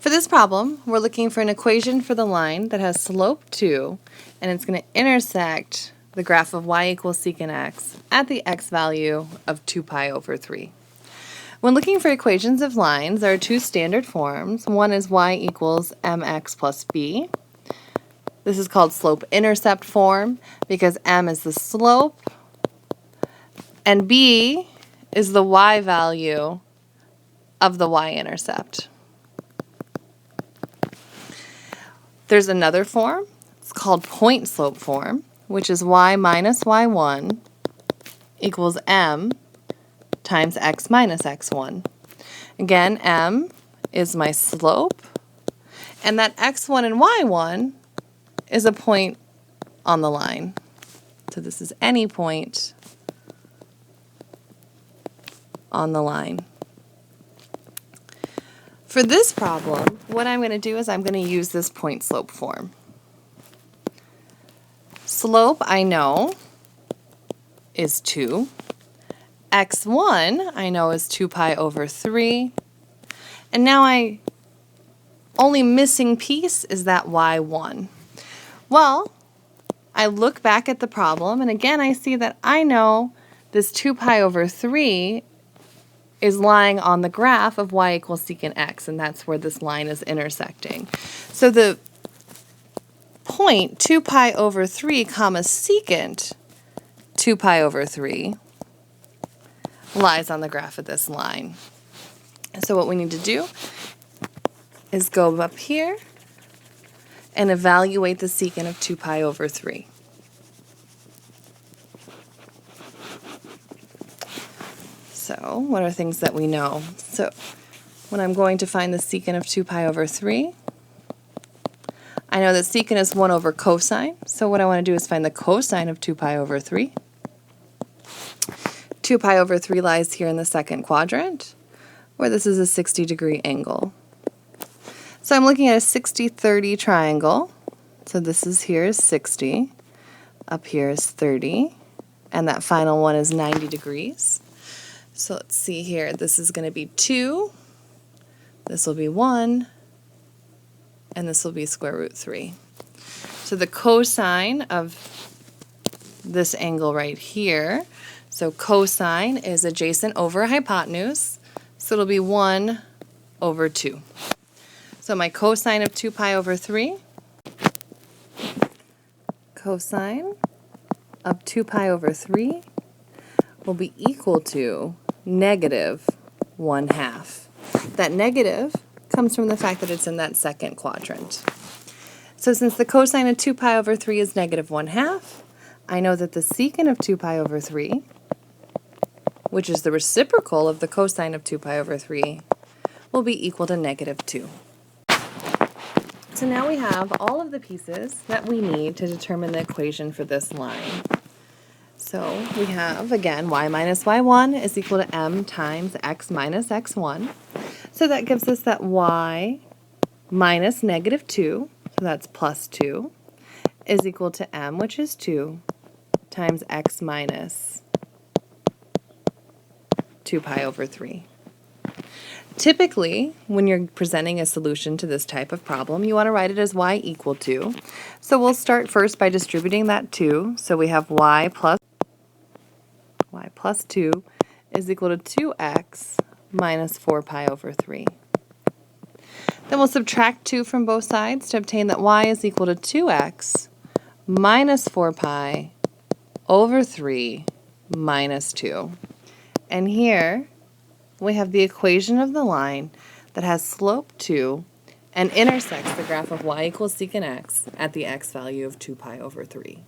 For this problem, we're looking for an equation for the line that has slope 2, and it's going to intersect the graph of y equals secant x at the x value of 2 pi over 3. When looking for equations of lines, there are two standard forms. One is y equals mx plus b. This is called slope-intercept form because m is the slope and b is the y value of the y-intercept. There's another form. It's called point slope form, which is y minus y1 equals m times x minus x1. Again, m is my slope, and that x1 and y1 is a point on the line. So this is any point on the line. For this problem, what I'm going to do is I'm going to use this point slope form. Slope, I know, is 2. x1, I know, is 2 pi over 3. And now only missing piece is that y1. Well, I look back at the problem, and again I see that I know this 2 pi over 3 is lying on the graph of y equals secant x, and that's where this line is intersecting. So the point 2 pi over 3 comma secant 2 pi over 3 lies on the graph of this line. So what we need to do is go up here and evaluate the secant of 2 pi over 3. So what are things that we know? So when I'm going to find the secant of 2 pi over 3, I know that secant is 1 over cosine. So what I want to do is find the cosine of 2 pi over 3. 2 pi over 3 lies here in the second quadrant, where this is a 60-degree angle. So I'm looking at a 60-30 triangle. So this is here is 60, up here is 30, and that final one is 90 degrees. So let's see here, this is going to be 2, this will be 1, and this will be square root 3. So the cosine of this angle right here, so cosine is adjacent over hypotenuse, so it'll be 1 over 2. So my cosine of 2 pi over 3, cosine of 2 pi over 3 will be equal to negative 1/2. That negative comes from the fact that it's in that second quadrant. So since the cosine of 2 pi over 3 is negative 1/2, I know that the secant of 2 pi over 3, which is the reciprocal of the cosine of 2 pi over 3, will be equal to negative 2. So now we have all of the pieces that we need to determine the equation for this line. So we have, again, y minus y1 is equal to m times x minus x1. So that gives us that y minus negative 2, so that's plus 2, is equal to m, which is 2, times x minus 2 pi over 3. Typically, when you're presenting a solution to this type of problem, you want to write it as y equal to. So we'll start first by distributing that 2. So we have y plus 2 is equal to 2x minus 4 pi over 3. Then we'll subtract 2 from both sides to obtain that y is equal to 2x minus 4 pi over 3 minus 2. And here we have the equation of the line that has slope 2 and intersects the graph of y equals secant x at the x value of 2 pi over 3.